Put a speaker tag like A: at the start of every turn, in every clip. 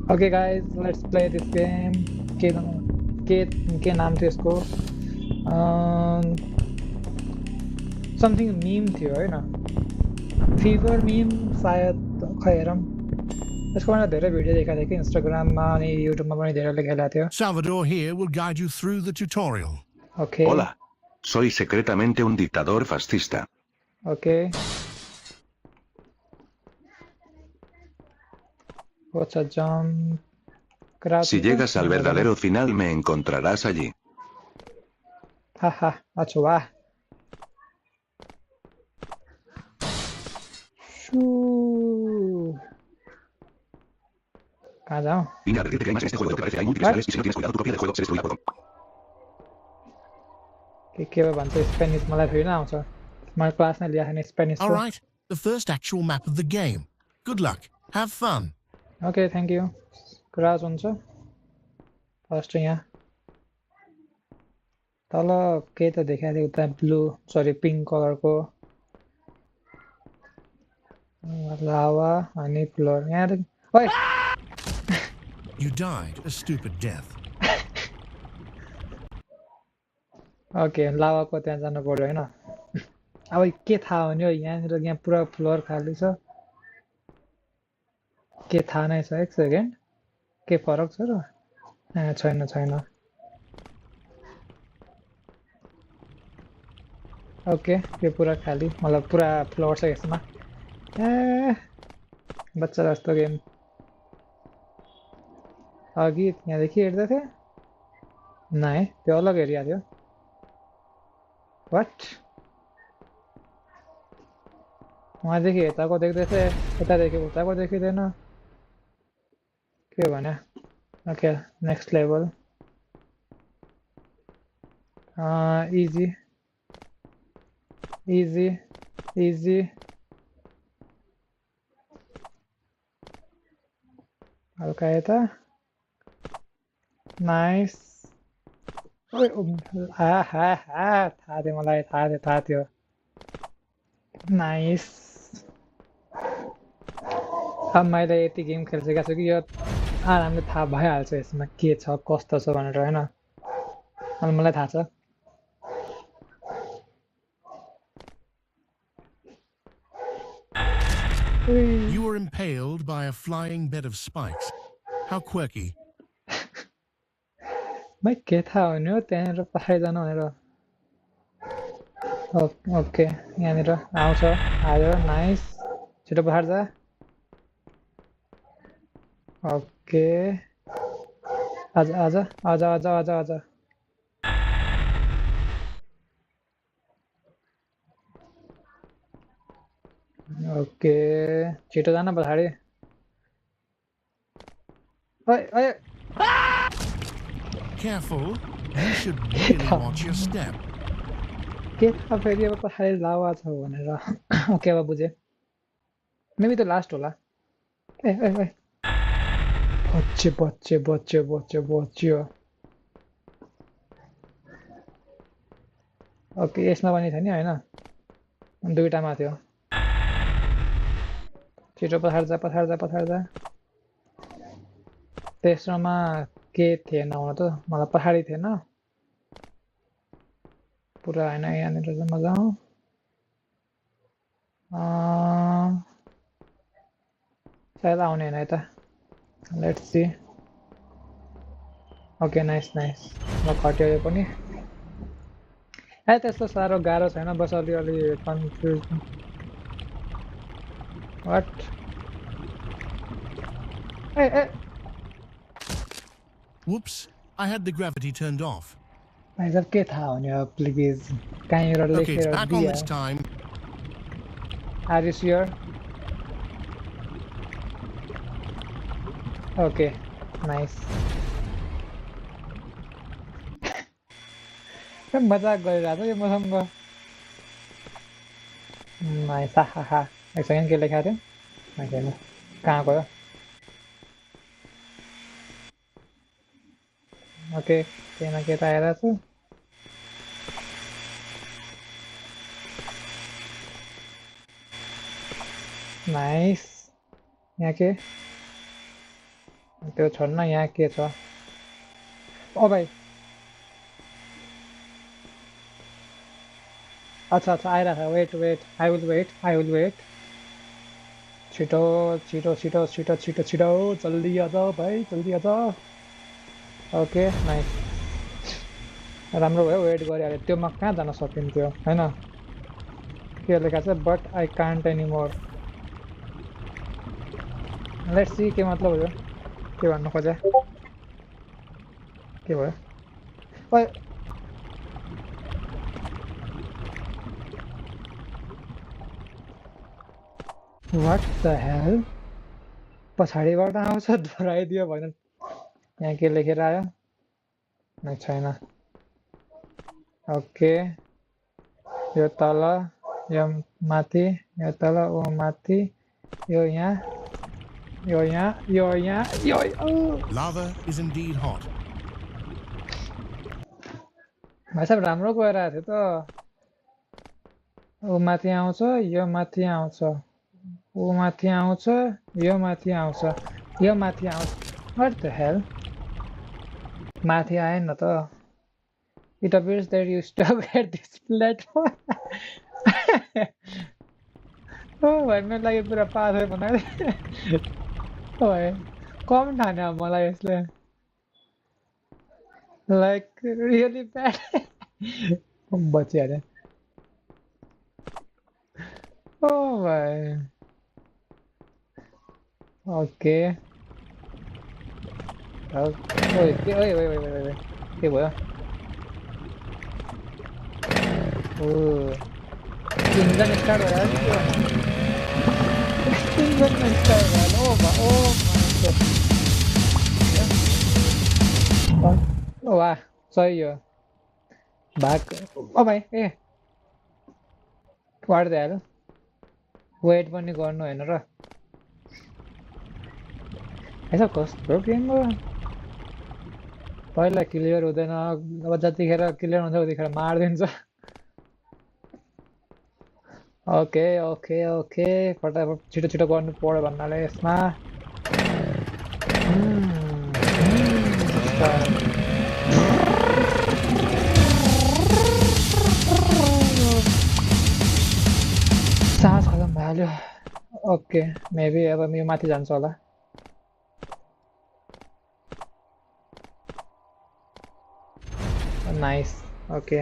A: Okay guys, let's play this game. के के नाम थियो यसको? Something meme थियो हैन? Fever meme सायद खै हेरौँ. यसको मैले धेरै भिडियो देखेको थिएँ कि इन्स्टाग्राममा अनि युट्युबमा पनि धेरैले खेलेको थियो.
B: Salvador here will guide you through the tutorial.
A: Okay.
C: Hola. Soy secretamente un dictador fascista.
A: Okay. What's a jump?
C: Si llegas al verdadero final me encontrarás allí.
A: Haha, अच्छा वाह. कहाँ जाऊँ?
C: Vine a advertirte que hay más en este juego de lo que parece. Hay multiple finales y si no tienes cuidado tu propia del juego se destruirá por
A: के भन्छ Spanish मलाई फेरि आउँछ. मैले क्लास नै लिएको थिएँ Spanish.
B: All right, the first actual map of the game. Good luck. Have fun.
A: Okay, thank you. Crash हुन्छ. फर्स्ट यहाँ तल के त देखाएको थियो उता ब्लू सरी पिङ्क कलरको लावा अनि फ्लोर यहाँ त ओइ
B: You died a stupid death.
A: Okay लावाको त्यहाँ जानु पर्यो हैन. अब के थाहा हुने हो यहाँनिर यहाँ पुरा फ्लोर खाली छ. के थाहा नै छ. एक सेकेन्ड के फरक छ र? छैन. ओके यो पुरा खाली मतलब पुरा फ्लोर छ यसमा. बच्चा जस्तो गेम. अघि यहाँदेखि हेर्दै थिएँ नाइ त्यो अलग एरिया थियो. वाट वहाँदेखि यताको देख्दै थिएँ यतादेखि उताको देखिँदैन. के भने? Okay next level. इजी हल्का यता. नाइस. थाहा थियो मलाई थाहा थियो. नाइस. अब मैले यति गेम खेलिसकेको छु कि यो आरामले थाहा भइहाल्छ यसमा के छ कस्तो छ भनेर हैन. अनि मलाई थाहा छ.
B: You were impaled by a flying bed of spikes. How quirky.
A: मै के थाहा हुने हो त्यहाँनिर पछाडि जानु भनेर. ओके यहाँनिर आउँछ आयो. नाइस. छिटो पछाडि जा. ओके आजा. ओके छिटो जान पछाडि. ओए
B: Careful. You should really watch your step.
A: के थाहा फेरि अब पछाडि लावा छ भनेर. ओके अब बुझेँ. मेबी त लास्ट होला. ए बच्चे. ओके यसमा पनि थियो नि हैन. दुईटामा थियो. छिटो पछाडि जा. तेस्रोमा के थिएन हुन त मलाई पछाडि थिएन पुरा हैन. यहाँनिर चाहिँ म जाउँ. सायद आउने हैन यता. Let's see. Okay nice. ल खट्यो यो पनि. त्यस्तो साह्रो गाह्रो छैन. बस अलि confuse. What a
B: Whoops, I had the gravity turned off.
A: भाइ सब के थाहा हुने हो प्लिज. कहीँनिर
B: Okay, it's
A: लेखेर
B: back on
A: Diya.
B: this time.
A: Are you sure? Okay, nice. मजाक गरिरहेको छ यो मसँग. नाइस. हाहा एक सेकेन्ड के लेखाएको थियो. कहाँ गयो? ओके केही न केही त आइरहेको छु. नाइस. यहाँ के त्यो छोड्न यहाँ के छ ओ भाइ अच्छा अच्छा आइरहेको छ wait wait I will wait छिटो छिटो छिटो छिटो छिटो छिटो जल्दी आज भाइ जल्दी आज ओके नाइस राम्रो भयो वेट गरिहाल्यो त्यो म कहाँ जान सकिन्थ्यो होइन के लेखा छ but I can't anymore let's see के मतलब हो यो के भन्नु खोजे के भयो ओइ व्हाट द हेल पछाडिबाट आउँछ दोहोऱ्याइदियो भने यहाँ के लेखेर आयो नै छैन ओके यो तल यो माथि यो तल ओ माथि यो यहाँ यो यहाँ यो यहाँ यो
B: Lava is indeed hot.
A: भाइ साहब राम्रो गएर आएको थियो त ऊ माथि आउँछ यो माथि आउँछ ऊ माथि आउँछ यो माथि आउँछ यो माथि आउँछ व्हाट द हेल माथि आएन त It appears that you stop at this platform. Oh भाइ मेरो लागि पुरा पाथै बनायो ओ भाइ कम ठाने अब मलाई यसले लाइक रियली ब्याड बचिहाल्यो ओ भाइ ओके ओइ के ओइ ओइ ओइ ओइ के भयो इंजन स्टार्ट हो रहा है इंजन स्टार्ट हो रहा है ओ वाह सही हो भाग ओ भाइ ए वाट द हेल वेट पनि गर्नु हैन र यसो कस्तो गेम हो पहिला क्लियर हुँदैन अब जतिखेर क्लियर हुन्छ उतिखेर मार्दिन्छ ओके ओके ओके फटाफट छिटो छिटो गर्नु पर्यो भन्नाले यसमा सास खतम भइहाल्यो ओके मेबी अब म माथि जान्छु होला nice okay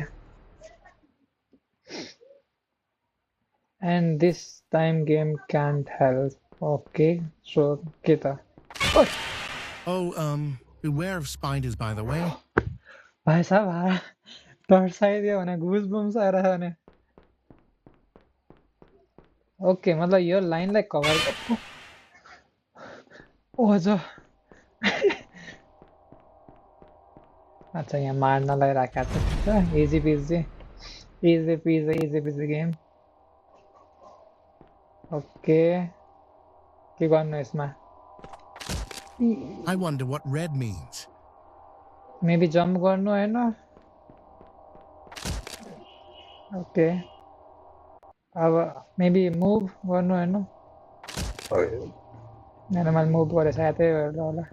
A: and this time game can't help okay so kita
B: beware of spiders by the way
A: bhai sahab तर्साइदियो भने घुस बम्स आइरहेछ भने ओके मतलब यो लाइनलाई कभर ओज अच्छा यहाँ मार्नलाई राखेको छ इजी पिजी गेम ओके के गर्नु यसमा
B: I wonder what red means.
A: Maybe jump गर्नु हैन ओके अब मेबी मुभ गर्नु हैन मैंने मैले मुभ गरे साथै होला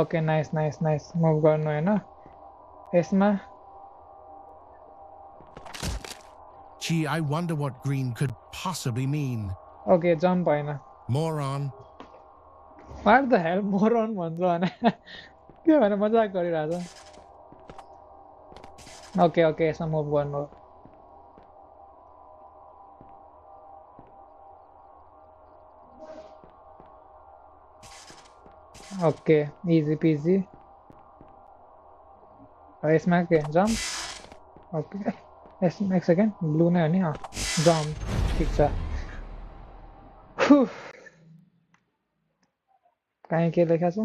A: okay nice nice nice move गर्नु हैन यसमा
B: Gee, I wonder what green could possibly mean.
A: Okay, jump हैन
B: Moron.
A: What the hell moron भन्छ भने के भने मजाक गरिरहेछ ओके ओके यसमा मुभ गर्नु ओके इजी पिजी यसमा के जम्प ओके यसमा एक सेकेन्ड ब्लू नै हो नि जम्प ठिक छ कहीँ के लेखा छ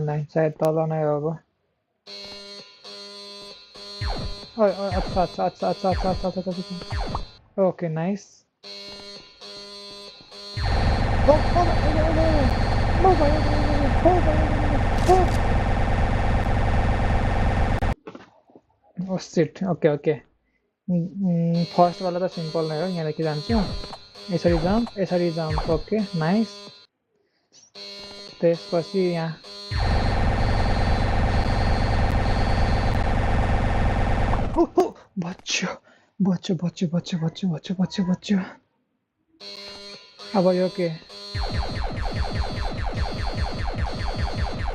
A: नहीं शायद तल नै हो अब अच्छा अच्छा अच्छा अच्छा अच्छा अच्छा अच्छा अच्छा okay nice Oh shit, okay okay first वाला त सिम्पल नै हो यहाँदेखि जान्छु यसरी जम्प ओके नाइस त्यसपछि यहाँ बच्यो अब यो के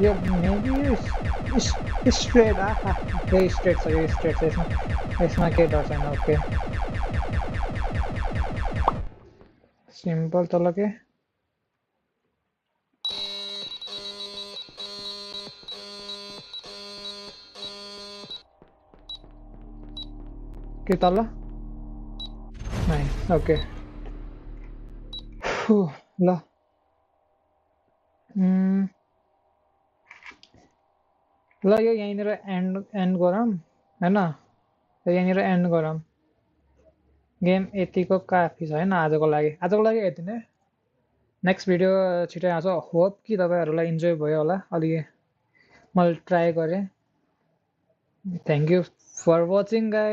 A: यो मेबी स्ट्रेट यही स्ट्रेट छ यसमा केही डर छैन ओके सिम्पल तल के तल नाइस ओके ल ल यो यहीँनिर एन्ड गरौँ हैन यहीँनिर एन्ड गरौँ गेम यतिको काफी छ हैन आजको लागि यति नै नेक्स्ट भिडियो छिटै आउँछ होप कि तपाईहरुलाई इन्जोय भयो होला अलि मैले ट्राई गरेँ thank you for watching guys